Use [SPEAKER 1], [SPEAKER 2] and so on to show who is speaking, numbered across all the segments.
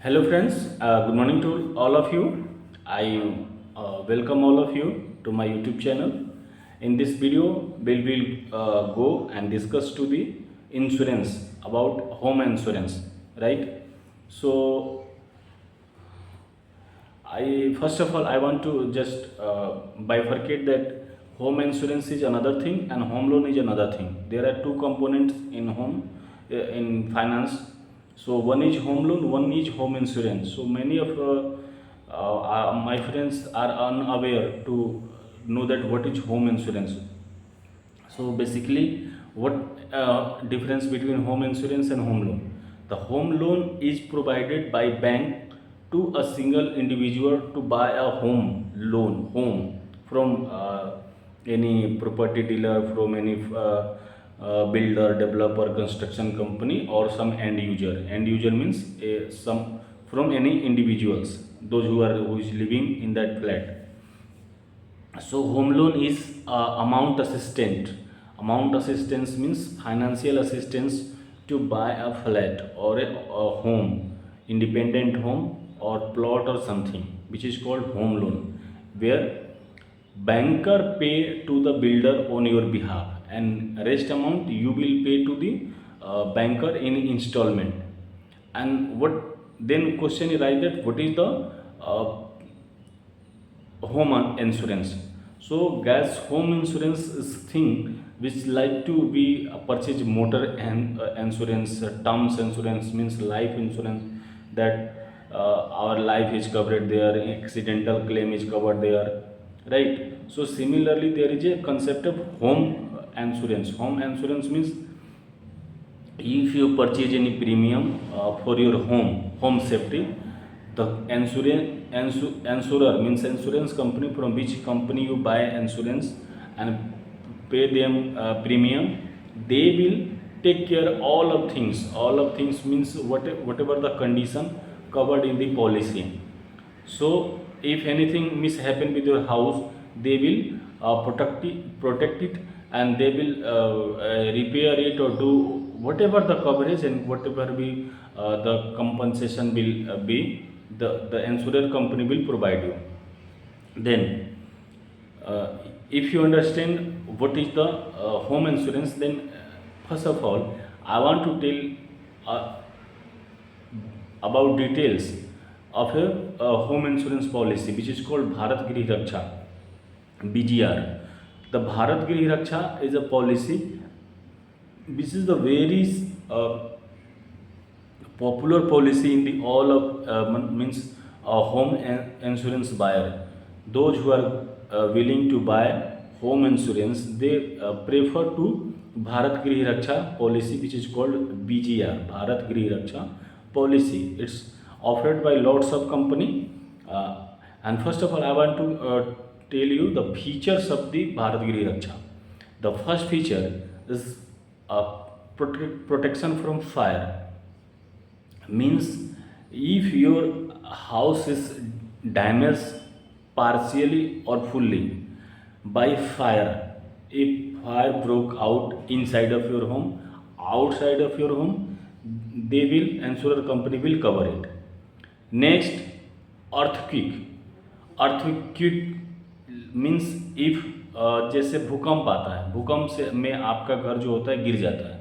[SPEAKER 1] Hello, friends. Good morning to all of you. I welcome all of you to my YouTube channel. In this video, we will go and discuss to the insurance about home insurance, right? So, I first of all I want to just bifurcate that home insurance is another thing and home loan is another thing. There are two components in home in finance. So one is home loan, one is home insurance. So many of my friends are unaware to know that what is home insurance. So basically, what difference between home insurance and home loan? The home loan is provided by bank to a single individual to buy a home from any property dealer, from any builder, developer, construction company, or some end user. End user means some from any individuals, those who is living in that flat. So home loan is amount assistant. Amount assistance means financial assistance to buy a flat or a home, independent home or plot or something, which is called home loan, where banker pay to the builder on your behalf, and rest amount you will pay to the banker in installment. And what then question is right, that what is the uh, home insurance? So gas home insurance is thing which like to be purchase motor and insurance, terms insurance means life insurance, that our life is covered there, accidental claim is covered there, right? So similarly there is a concept of home insurance. Home insurance means if you purchase any premium for your home safety, the insurer means insurance company from which company you buy insurance and pay them premium, they will take care all of things means whatever the condition covered in the policy. So if anything mishappen with your house, they will protect it, and they will repair it or do whatever the coverage and whatever be the compensation will be, the insurance company will provide you. Then if you understand what is the home insurance, then first of all I want to tell about details of a home insurance policy which is called Bharat Grih Raksha, BGR. The Bharat Grih Raksha is a policy which is the very popular policy in the all of means home insurance buyer. Those who are willing to buy home insurance, they prefer to Bharat Grih Raksha policy, which is called BGR, Bharat Grih Raksha policy. It's offered by lots of company. And first of all I want to tell you the features of the Bharat Grih Raksha. The first feature is protection from fire. Means if your house is damaged partially or fully by fire, if fire broke out inside of your home, outside of your home, they will insurance company will cover it. Next, earthquake. Earthquake means if जैसे भूकंप आता है, भूकंप से में आपका घर जो होता है गिर जाता है,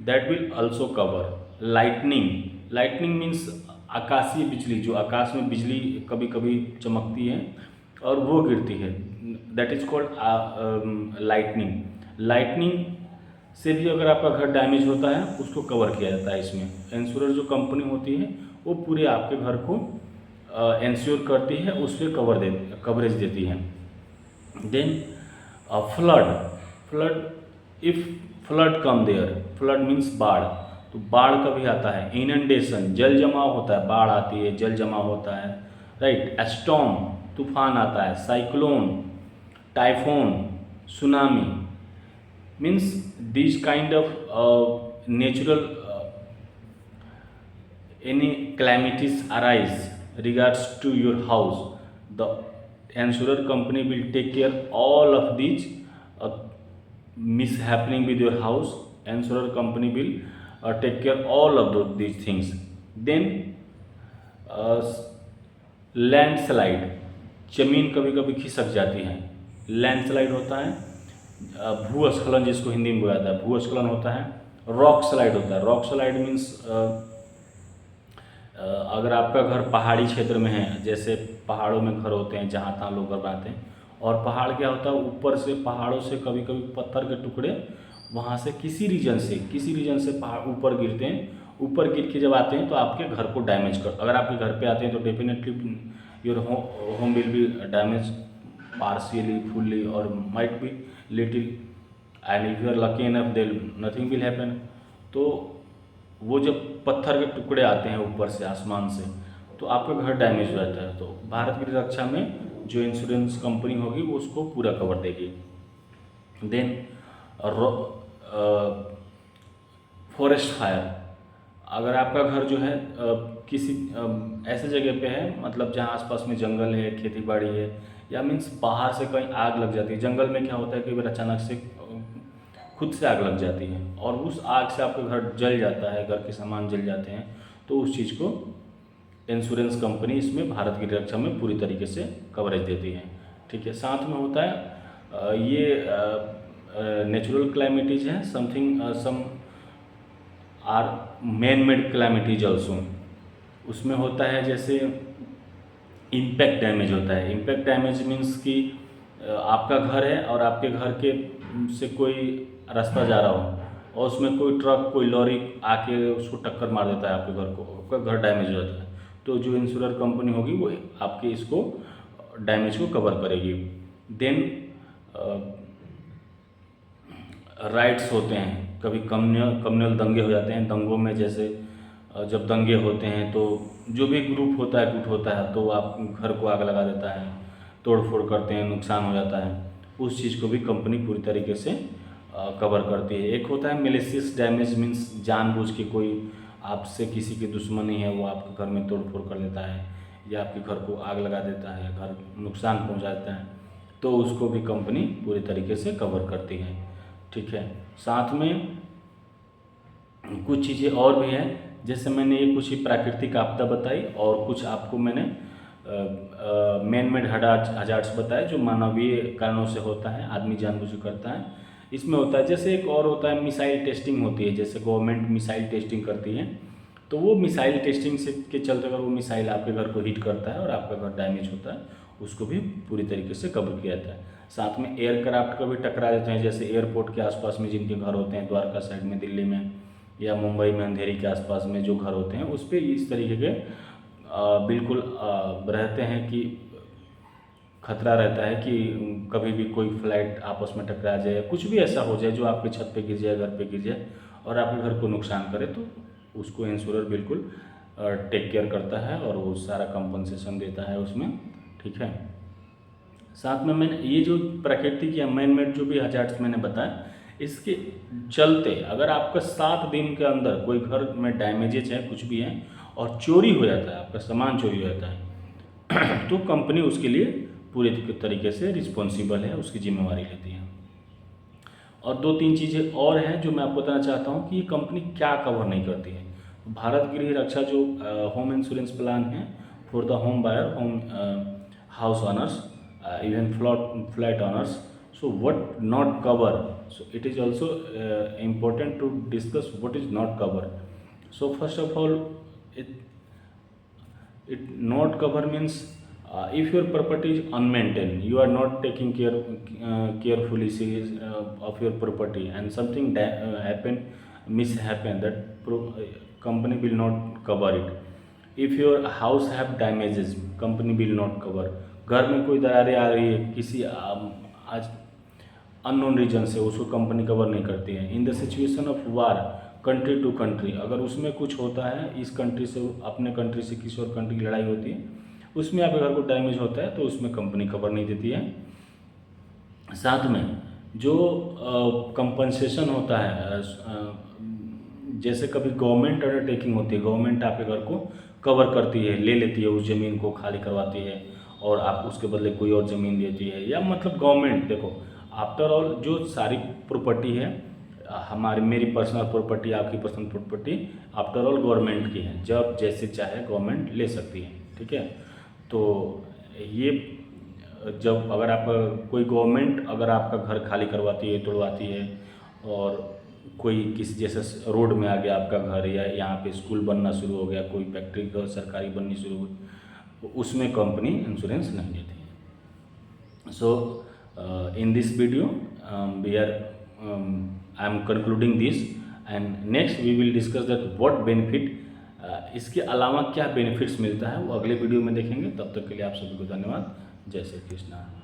[SPEAKER 1] that will also cover. Lightning means आकाशीय बिजली, जो आकाश में बिजली कभी कभी चमकती है और वो गिरती है, दैट इज कॉल्ड लाइटनिंग से भी अगर आपका घर डैमेज होता है उसको कवर किया जाता है. इसमें इंश्योरेंस जो कंपनी होती है वो पूरे आपके घर को इंश्योर करती है, उस पर कवरेज देती है. Then flood. If flood come there, flood means बाढ़, तो बाढ़ कभी आता है. इनंडेशन, जल जमाव होता है, बाढ़ आती है जल जमाव होता है, राइट. स्टॉर्म, तूफान आता है. Cyclone, typhoon, tsunami means these kind of natural any calamities arise regards to your house, the insurance company will take care all of these uh, mishappening with your house. Insurance company will take care all of these things. Then landslide, जमीन कभी कभी खिसक जाती है, landslide होता है। भूस्खलन जिसको हिंदी में बोला जाता है, भूस्खलन होता है। रॉक स्लाइड होता है, रॉक स्लाइड मीन्स अगर आपका घर पहाड़ी क्षेत्र में है, जैसे पहाड़ों में घर होते हैं जहाँ तहाँ लोग घर बनाते हैं, और पहाड़ क्या होता है, ऊपर से पहाड़ों से कभी कभी पत्थर के टुकड़े वहाँ से किसी रीजन से पहाड़ ऊपर गिरते हैं। ऊपर गिर के जब आते हैं तो आपके घर को डैमेज कर, अगर आपके घर पे आते हैं तो definitely your home will be damage partially, fully और might be little, and if you are lucky enough then nothing will happen. तो वो जब पत्थर के टुकड़े आते हैं ऊपर से, आसमान से, तो आपका घर डैमेज हो जाता है। तो भारत की रक्षा में जो इंश्योरेंस कंपनी होगी वो उसको पूरा कवर देगी। देन फॉरेस्ट फायर, अगर आपका घर जो है किसी ऐसे जगह पे है, मतलब जहाँ आसपास में जंगल है, खेती बाड़ी है, या मीन्स बाहर से कहीं आग लग जाती है। जंगल में क्या होता है, कई बार अचानक से खुद से आग लग जाती है और उस आग से आपका घर जल जाता है, घर के सामान जल जाते हैं, तो उस चीज़ को इंश्योरेंस कंपनी इसमें भारत की रक्षा में पूरी तरीके से कवरेज देती है। ठीक है, साथ में होता है ये नेचुरल क्लाइमेटीज है, something some are man made calamities also. उसमें होता है जैसे इम्पैक्ट डैमेज होता है। इम्पैक्ट डैमेज मीन्स कि आपका घर है और आपके घर के से कोई रास्ता जा रहा हो और उसमें कोई ट्रक, कोई लॉरी आके उसको टक्कर मार देता है आपके घर को, आपका घर डैमेज हो जाता है, तो जो इंश्योरेंस कंपनी होगी वो आपके इसको डैमेज को कवर करेगी। देन राइट्स होते हैं, कभी कम्युनल दंगे हो जाते हैं। दंगों में जैसे जब दंगे होते हैं तो जो भी ग्रुप होता है, गुट होता है, तो आप घर को आग लगा देता है, तोड़ फोड़ करते हैं, नुकसान हो जाता है, उस चीज़ को भी कंपनी पूरी तरीके से कवर करती है। एक होता है मेलिशियस डैमेज, मीन्स जानबूझ के कोई आपसे किसी की दुश्मनी है, वो आपके घर में तोड़ फोड़ कर देता है या आपके घर को आग लगा देता है, घर नुकसान पहुंचाता है, तो उसको भी कंपनी पूरी तरीके से कवर करती है। ठीक है, साथ में कुछ चीज़ें और भी हैं, जैसे मैंने ये कुछ ही प्राकृतिक आपदा बताई और कुछ आपको मैंने मैन मेड हजार्ड्स बताए जो मानवीय कारणों से होता है, आदमी जानबूझ के करता है। इसमें होता है जैसे एक और होता है मिसाइल टेस्टिंग होती है, जैसे गवर्नमेंट मिसाइल टेस्टिंग करती है, तो वो मिसाइल टेस्टिंग से के चलते अगर वो मिसाइल आपके घर को हिट करता है और आपका घर डैमेज होता है, उसको भी पूरी तरीके से कवर किया जाता है। साथ में एयरक्राफ्ट कभी टकरा देते हैं, जैसे एयरपोर्ट के आसपास में जिनके घर होते हैं, द्वारका साइड में, दिल्ली में या मुंबई में अंधेरी के आसपास में जो घर होते हैं, उस पर इस तरीके के बिल्कुल रहते हैं कि खतरा रहता है कि कभी भी कोई फ्लाइट आपस में टकरा जाए, कुछ भी ऐसा हो जाए जो आपके छत पे गिर जाए, घर पे गिर जाए और आपके घर को नुकसान करे, तो उसको इंश्योरर बिल्कुल टेक केयर करता है और वो सारा कंपनसेशन देता है उसमें। ठीक है, साथ में मैंने ये जो प्राकृतिक या मैन मेड जो भी हजार्ड्स मैंने बताया, इसके चलते अगर आपका 7 दिन के अंदर कोई घर में डैमेजेज है, कुछ भी है और चोरी हो जाता है, आपका सामान चोरी हो जाता है तो कंपनी उसके लिए पूरे तरीके से रिस्पॉन्सिबल है, उसकी जिम्मेवारी लेती है। और 2-3 चीज़ें और हैं जो मैं आपको बताना चाहता हूँ कि ये कंपनी क्या कवर नहीं करती है। भारत गृह रक्षा जो होम इंश्योरेंस प्लान है for the home buyer, home house owners, even flat owners, so what not cover, so it is also important to discuss what is not cover. So first of all, it not cover means if your property is unmaintained, you are not taking care carefully of your property and something mishappen, that company will not cover it। if your house have damages, company will not cover। घर में कोई दरारें आ रही है किसी आज unknown reason से, उसको कंपनी कवर नहीं करती है। In the situation of war country to country, अगर उसमें कुछ होता है, इस कंट्री से अपने कंट्री से किसी और कंट्री की लड़ाई होती है, उसमें आपके घर को डैमेज होता है, तो उसमें कंपनी कवर नहीं देती है। साथ में जो कंपनसेशन होता है, जैसे कभी गवर्नमेंट अंडरटेकिंग होती है, गवर्नमेंट आपके घर को कवर करती है, ले लेती है, उस ज़मीन को खाली करवाती है और आप उसके बदले कोई और ज़मीन देती है, या मतलब गवर्नमेंट, देखो आफ्टर ऑल जो सारी प्रॉपर्टी है हमारी मेरी पर्सनल प्रॉपर्टी, आपकी personal property after all government की है, जब जैसे चाहे गवर्नमेंट ले सकती है, ठीक है। तो ये जब अगर आप कोई गवर्नमेंट अगर आपका घर खाली करवाती है, तोड़वाती है, और कोई किसी जैसे रोड में आ गया आपका घर, या यहाँ पे स्कूल बनना शुरू हो गया, कोई फैक्ट्री सरकारी बननी शुरू हुई, तो उसमें कंपनी इंश्योरेंस नहीं देती है। So in this video we are I am concluding this, and next we will discuss that what benefit, इसके अलावा क्या बेनिफिट्स मिलता है वो अगले वीडियो में देखेंगे। तब तक के लिए आप सभी को धन्यवाद। जय श्री कृष्णा।